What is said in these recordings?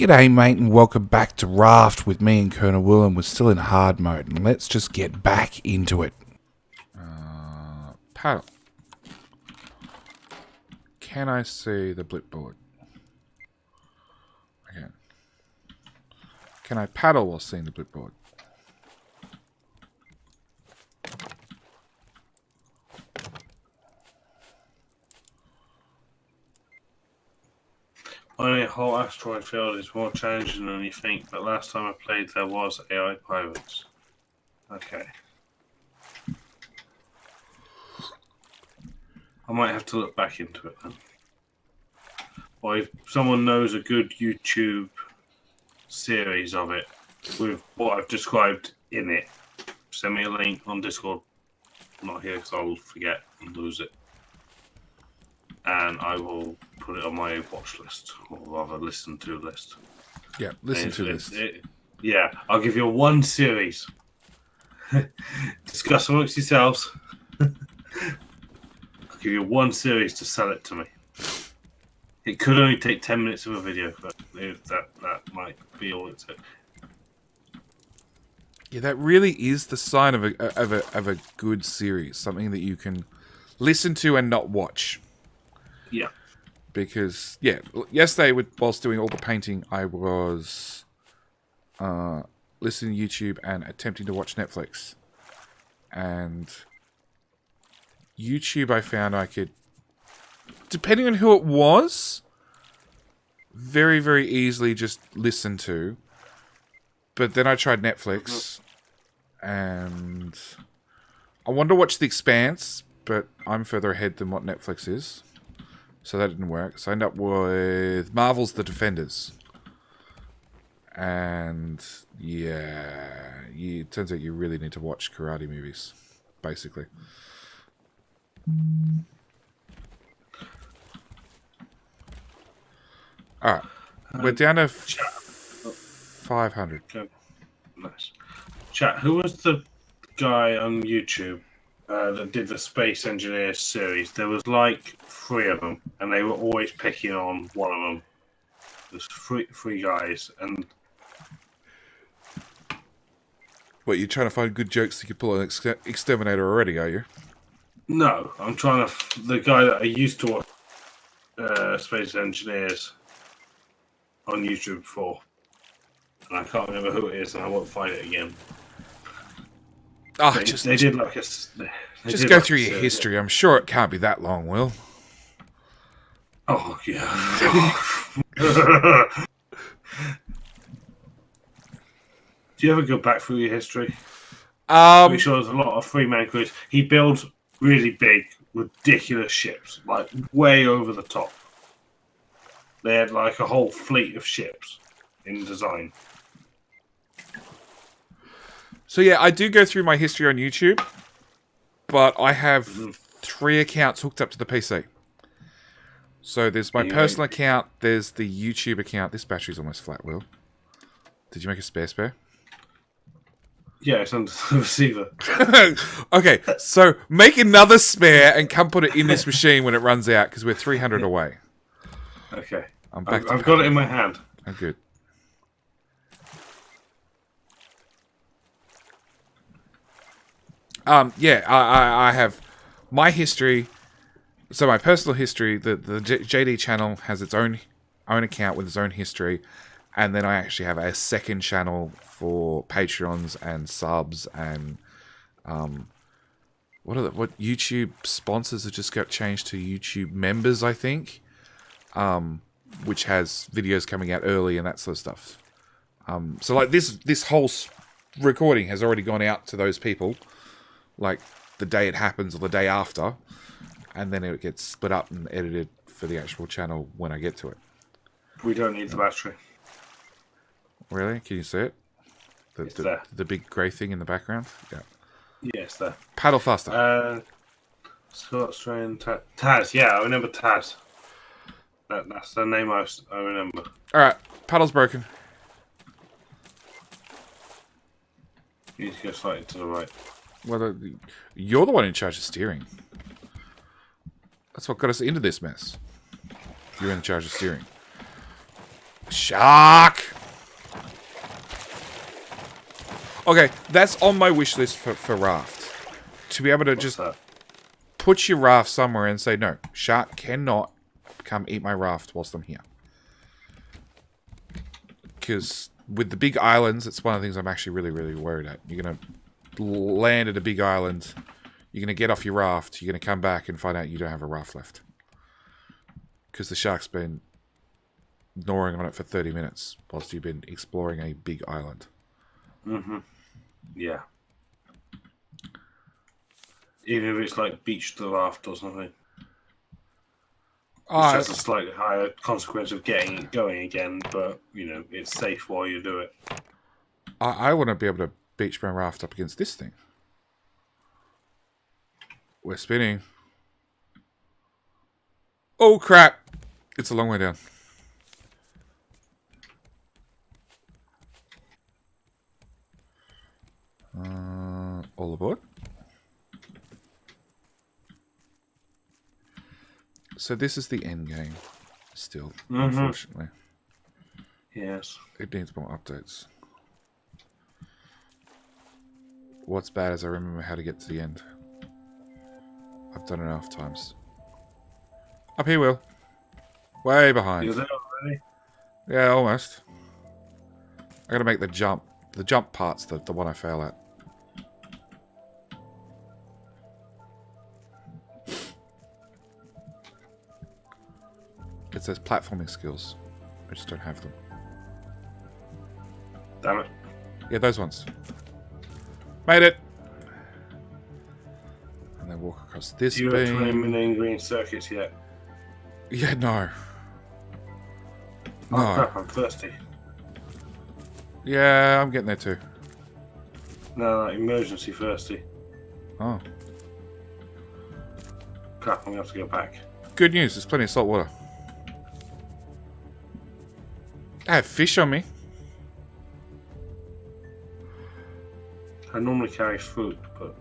G'day mate and welcome back to Raft with me and ColonelWill, and we're still in hard mode and let's just get back into it. Paddle. Can I see the blipboard? Okay. Can I paddle while seeing the blipboard? Only a whole asteroid field is more challenging than you think, but last time I played there was AI pirates. Okay. I might have to look back into it then. Or if someone knows a good YouTube series of it with what I've described in it, send me a link on Discord. I'm not here because I'll forget and lose it. And I will put it on my watch list, or rather listen to list. Yeah, listen to list. Yeah, I'll give you one series. Discuss amongst yourselves. I'll give you one series to sell it to me. It could only take 10 minutes of a video, but that might be all it took. Yeah, that really is the sign of a good series, something that you can listen to and not watch. Yeah. Because, yeah, yesterday, whilst doing all the painting, I was listening to YouTube and attempting to watch Netflix. And YouTube, I found I could, depending on who it was, very, very easily just listen to. But then I tried Netflix, and I wanted to watch The Expanse, but I'm further ahead than what Netflix is. So that didn't work. So I ended up with Marvel's The Defenders. And, yeah, it turns out you really need to watch karate movies, basically. Alright. We're down to 500. Okay. Nice. Chat, who was the guy on YouTube that did the Space Engineers series? There was like 3 of them, and they were always picking on one of them. There's three guys, and... What, you're trying to find good jokes that you could pull an exterminator already, are you? No, I'm trying to... The guy that I used to watch Space Engineers on YouTube for, and I can't remember who it is, and I won't find it again. Oh, They did like a... Just go through your history. I'm sure it can't be that long, Will. Oh, yeah. Do you ever go back through your history? Pretty sure there's a lot of three-man crews. He builds really big, ridiculous ships, like way over the top. They had like a whole fleet of ships in design. So yeah, I do go through my history on YouTube, but I have 3 accounts hooked up to the PC. So there's my personal account, there's the YouTube account. This battery's almost flat, Will. Did you make a spare? Yeah, it's under the receiver. Okay, so make another spare and come put it in this machine when it runs out, because we're 300 away. Okay. I'm back. I've got it in my hand. I'm good. Yeah, I have my history. So my personal history, the JD channel has its own account with its own history, and then I actually have a second channel for Patreons and subs and what YouTube sponsors have just got changed to YouTube members, I think, which has videos coming out early and that sort of stuff. So like this whole recording has already gone out to those people, like the day it happens or the day after. And then it gets split up and edited for the actual channel when I get to it. We don't need the battery. Really? Can you see it? It's there. The big grey thing in the background? Yeah. Yes, there. Paddle faster. Scott Strain Taz. Yeah, I remember Taz. That's the name I remember. Alright, paddle's broken. You need to go slightly to the right. Well, you're the one in charge of steering. That's what got us into this mess. You're in charge of steering. Shark! Okay, that's on my wish list for Raft. To be able to just put your raft somewhere and say, no, shark cannot come eat my raft whilst I'm here. Because with the big islands, it's one of the things I'm actually really, really worried at. You're going to land at a big island, you're going to get off your raft, you're going to come back and find out you don't have a raft left. Because the shark's been gnawing on it for 30 minutes whilst you've been exploring a big island. Mm-hmm. Yeah. Even if it's like beach to the raft or something. It's just a slightly higher consequence of getting it going again, but, you know, it's safe while you do it. I want to be able to beach my raft up against this thing. We're spinning. Oh, crap. It's a long way down. All aboard. So this is the end game, still, unfortunately. Yes. It needs more updates. What's bad is I remember how to get to the end. I've done it enough times. Up here, Will. Way behind. You're there already? Yeah, almost. I gotta make the jump. The jump part's the one I fail at. It says platforming skills. I just don't have them. Damn it. Yeah, those ones. Made it! And then walk across this Do you beam. have 20 million green circuits yet? Yeah, no. Oh, No. crap, I'm thirsty. Yeah, I'm getting there too. No, emergency thirsty. Oh. Crap, I'm going to have to go back. Good news, there's plenty of salt water. I have fish on me. I normally carry food, but...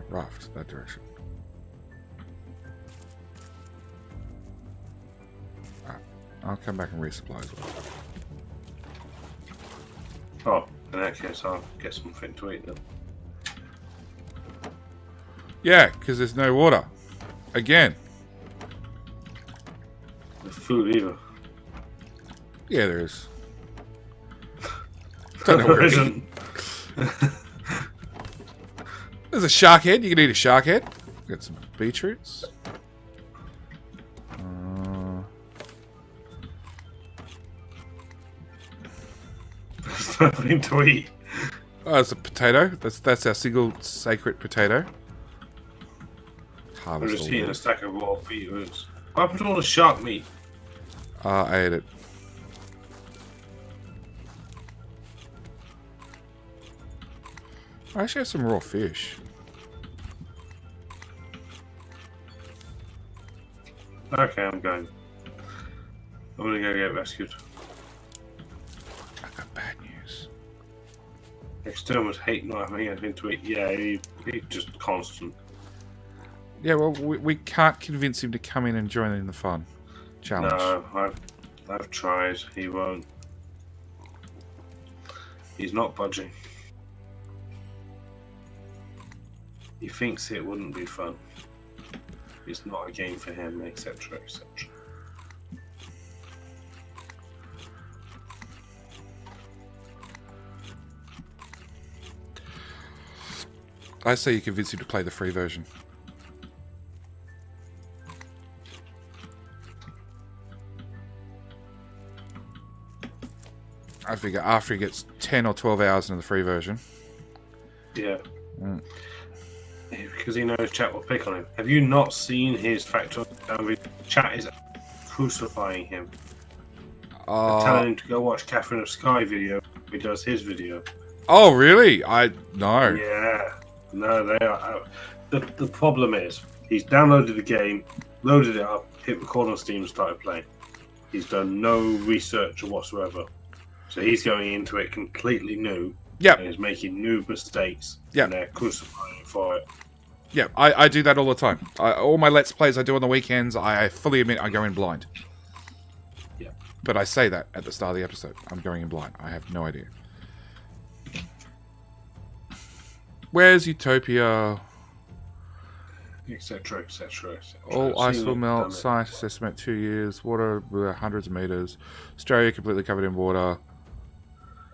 Raft, that direction. Alright, I'll come back and resupply as well. Oh, in that case, I'll get something to eat then. Yeah, because there's no water. Again. No food either. Yeah, there is. Don't know where it is. There's a shark head. You can eat a shark head. Got some beetroots. There's nothing to eat. Oh, there's a potato. That's our single sacred potato. I'm Harvest just all eating of a it. stack of raw beetroots. What happened to all the shark meat? I ate it. I actually have some raw fish. Okay, I'm going. I'm gonna go get rescued. I got bad news. Exterminators hate not having anything to eat. Yeah, he just constant. Yeah, well, we can't convince him to come in and join in the fun. Challenge. No, I've tried. He won't. He's not budging. He thinks it wouldn't be fun. It's not a game for him, etc., etc. I say you convince him to play the free version. I figure after he gets 10 or 12 hours in the free version. Yeah. Because he knows chat will pick on him. Have you not seen his factor? Chat is crucifying him. Telling him to go watch Catherine of Sky video. He does his video. Oh, really? No. Yeah. No, they are. The problem is, he's downloaded the game, loaded it up, hit record on Steam, and started playing. He's done no research whatsoever. So he's going into it completely new. Yep. And he's making new mistakes. Yep. And they're crucifying him for it. Yeah, I do that all the time. All my Let's Plays I do on the weekends, I fully admit I go in blind. Yeah. But I say that at the start of the episode. I'm going in blind. I have no idea. Where's Utopia? Etc. etc. etc. All ice will melt. Scientists estimate 2 years. Water hundreds of meters. Australia completely covered in water.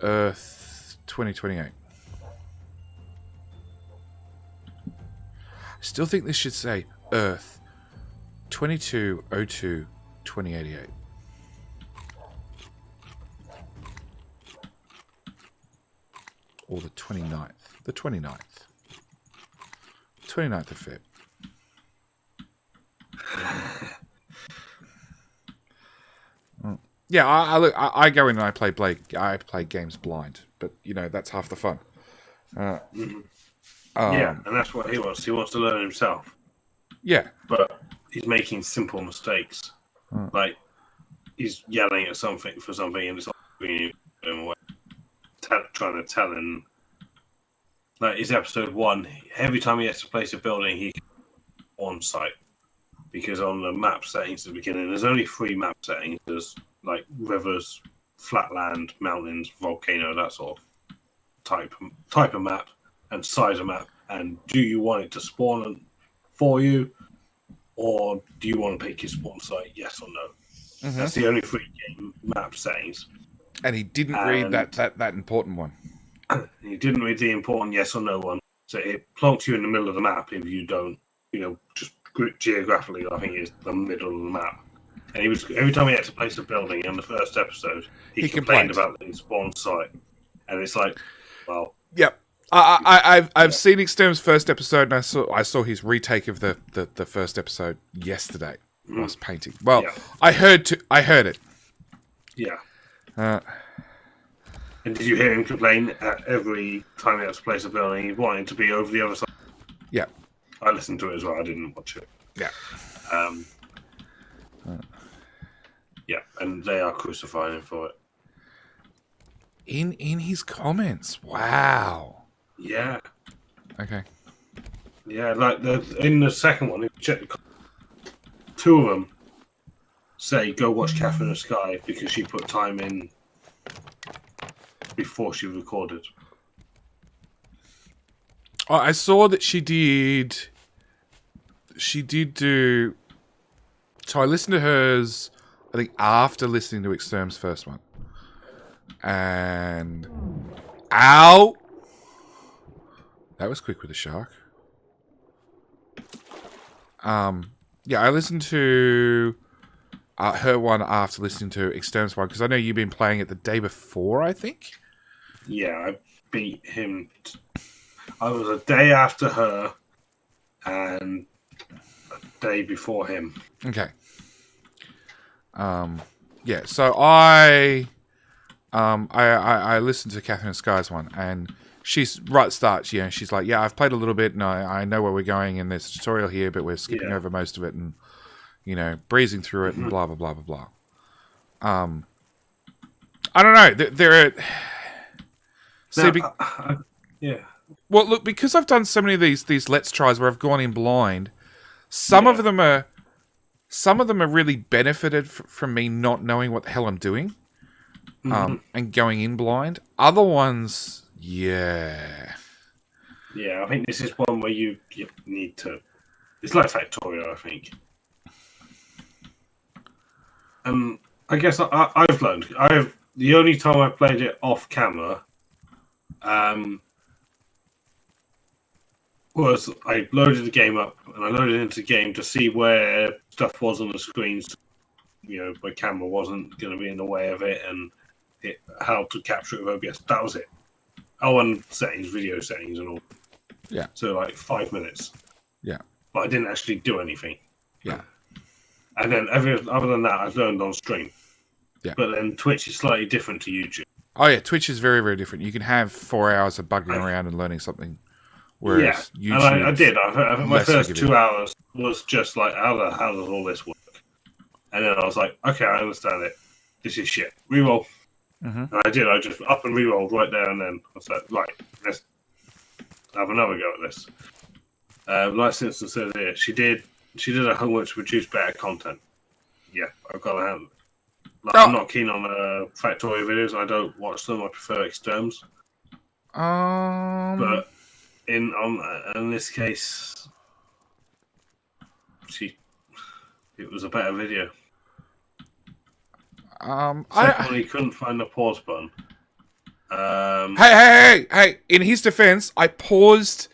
Earth 2028. Still think this should say Earth 2202 2088. Or the 29th. The 29th. 29th of Feb. Yeah, I go in and I play games blind, but you know that's half the fun. Yeah, and that's what he wants. He wants to learn himself. Yeah, but he's making simple mistakes. Like he's yelling at something for something, and it's not being away. Trying to tell him. Like it's episode 1. Every time he has to place a building, he on site because on the map settings at the beginning, there's only 3 map settings. There's like rivers, flatland, mountains, volcano, that sort of type of map and size of map. And do you want it to spawn for you, or do you want to pick your spawn site? Yes or no. Mm-hmm. That's the only 3 game map settings. And he didn't read that important one. He didn't read the important yes or no one. So it plonks you in the middle of the map if you don't, just geographically, I think it's the middle of the map. And he was every time he had to place a building in the first episode, he complained about the spawn site. And it's like, well, yep. I've seen Exterm's first episode, and I saw his retake of the first episode yesterday. I was painting. Well, yeah. I heard it. Yeah. And did you hear him complain at every time he had to place a building? He wanted to be over the other side. Yeah. I listened to it as well. I didn't watch it. Yeah. Yeah, and they are crucifying him for it. In his comments. Wow. Yeah. Okay. Yeah, like in the second one, if you check the 2 of them say, go watch Catherine of Sky because she put time in before she recorded. Oh, I saw that she did do... So I listened to hers, I think, after listening to Exterm's first one. And... Ow! That was quick with a shark. Yeah, I listened to her one after listening to Exterm's one, because I know you've been playing it the day before, I think? Yeah, I beat him. I was a day after her and a day before him. Okay. Yeah, so I listened to Catherine Sky's one, and she's right at the start. She's like, yeah, I've played a little bit, and I know where we're going, and there's a tutorial here, but we're skipping over most of it, and breezing through it, and blah blah blah blah blah. I don't know. There are. See, yeah. Well, look, because I've done so many of these let's tries where I've gone in blind. Some of them are really benefited from me not knowing what the hell I'm doing, and going in blind. Other ones, yeah. Yeah, I think this is one where you need to. It's like Factorio, I think. I guess I've learned. The only time I played it off camera, was I loaded the game up and I loaded into the game to see where stuff was on the screens. My camera wasn't going to be in the way of it, and how to capture it with OBS. That was it. Oh, and settings, video settings, and all. Yeah. So 5 minutes. Yeah. But I didn't actually do anything. Yeah. And then other than that, I've learned on stream. Yeah. But then Twitch is slightly different to YouTube. Oh yeah, Twitch is very, very different. You can have 4 hours of bugging around and learning something. Whereas YouTube, and I did. I think my first 2 hours was just like, how does all this work? And then I was like, okay, I understand it. This is shit. Reroll. And I did. I just up and rerolled right there and then. I was like, right, let's have another go at this. Like Simpson said here, she did her homework to produce better content. Yeah, I've got to hand. Like, I'm not keen on Factorio videos. I don't watch them. I prefer exterms. But in this case, it was a better video. Secondly, couldn't find the pause button. Hey! In his defense, I paused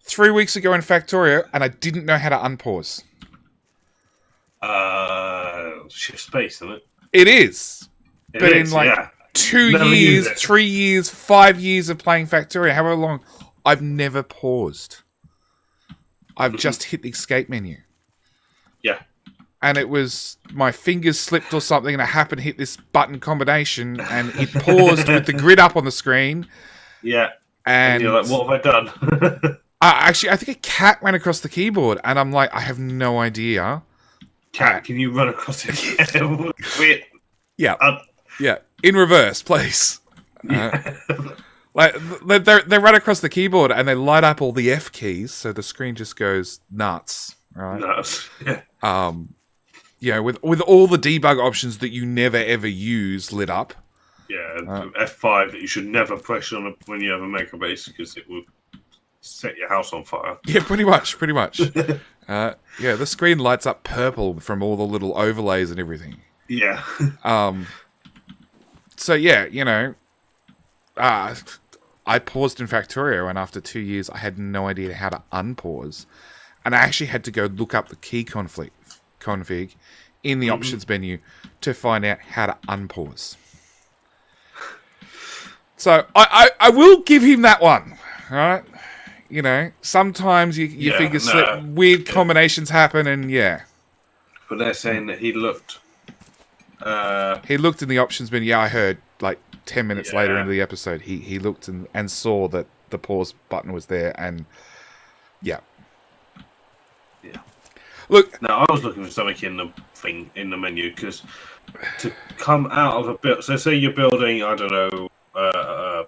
3 weeks ago in Factorio, and I didn't know how to unpause. Shift space, isn't it? It is. It but is, in like 2 years, 3 years, 5 years of playing Factorio, however long, I've never paused. I've just hit the escape menu. Yeah. And it was my fingers slipped or something, and I happened to hit this button combination, and it paused with the grid up on the screen. Yeah. And you're like, what have I done? Actually, I think a cat ran across the keyboard, and I'm like, I have no idea. Cat, can you run across it? Wait. Yeah. Yeah. In reverse, please. Like they run across the keyboard and they light up all the F keys, so the screen just goes nuts. Right? Nuts. Yeah. With all the debug options that you never ever use lit up. Yeah, F5 that you should never press on when you have a maker base because it will set your house on fire. Yeah, pretty much. The screen lights up purple from all the little overlays and everything. Yeah. So yeah, I paused in Factorio, and after 2 years, I had no idea how to unpause, and I actually had to go look up the key config in the options menu to find out how to unpause. So I will give him that one, right? Sometimes your fingers slip, weird combinations happen, and yeah. But they're saying that he looked. He looked in the options menu. Yeah, I heard like 10 minutes later into the episode, he looked and saw that the pause button was there, and yeah. Look, no, I was looking for something in the menu because to come out of a build. So say you're building, I don't know, a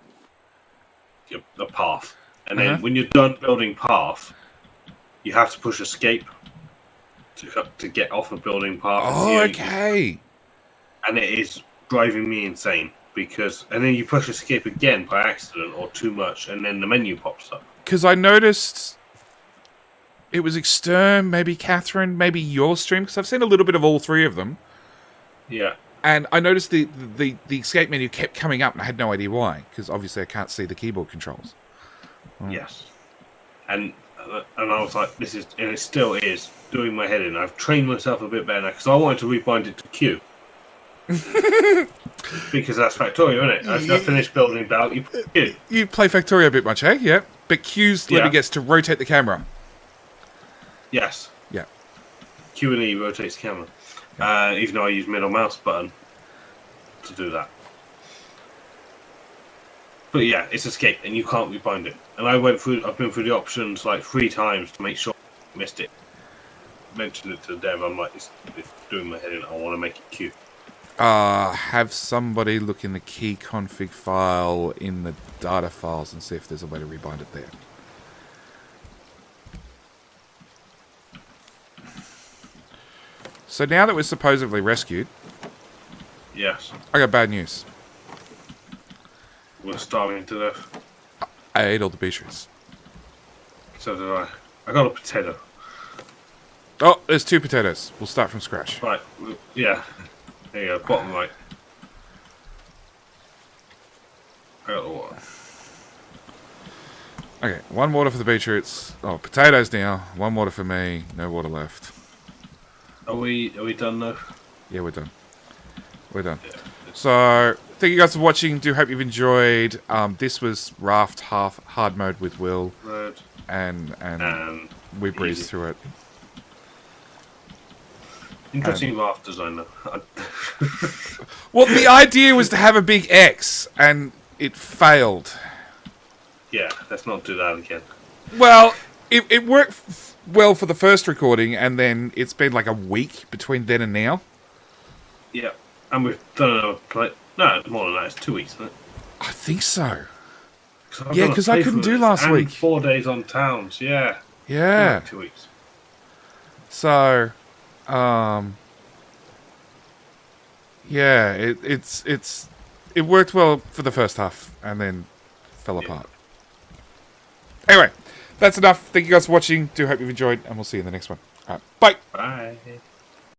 path. And then when you're done building path, you have to push escape to get off a building path. Oh, okay. And it is driving me insane and then you push escape again by accident or too much, and then the menu pops up. Because I noticed it was Exterm, maybe Catherine, maybe your stream, because I've seen a little bit of all three of them. Yeah. And I noticed the escape menu kept coming up, and I had no idea why, because obviously I can't see the keyboard controls. Yes. And I was like, and it still is doing my head in. I've trained myself a bit better now, because I wanted to rebind it to Q. Because that's Factorio, isn't it? I finished building Belt, you put Q. You play Factorio a bit much, eh? Yeah. But Q's lever gets to rotate the camera. Yes. Yeah. Q and E rotates the camera. Yeah. Even though I use middle mouse button to do that. But yeah, it's escape, and you can't rebind it. And I've been through the options like 3 times to make sure I missed it. Mentioned it to the dev. I'm like, it's doing my head in. I want to make it cute. Have somebody look in the key config file in the data files and see if there's a way to rebind it there. So now that we're supposedly rescued, yes, I got bad news. We're starving to death. I ate all the beetroots. So did I. I got a potato. Oh, there's 2 potatoes. We'll start from scratch. Right, yeah. There you go, bottom right. I got the water. Okay, 1 water for the beetroots. Oh, potatoes now. 1 water for me. No water left. Are we done though? Yeah, we're done. We're done. Yeah. So, thank you guys for watching. Do hope you've enjoyed. This was Raft half hard mode with Will. Right. And we breezed through it. Interesting Raft design though. Well, the idea was to have a big X, and it failed. Yeah, let's not do that again. Well, it worked well for the first recording, and then it's been like a week between then and now. Yeah, and we've done another play. No, more than that. It's 2 weeks, isn't it? I think so. Yeah, because I couldn't do last week. 4 days on towns, yeah. Yeah. Like 2 weeks. So, yeah, it worked well for the first half and then fell apart. Anyway, that's enough. Thank you guys for watching. Do hope you've enjoyed, and we'll see you in the next one. All right, bye. Bye.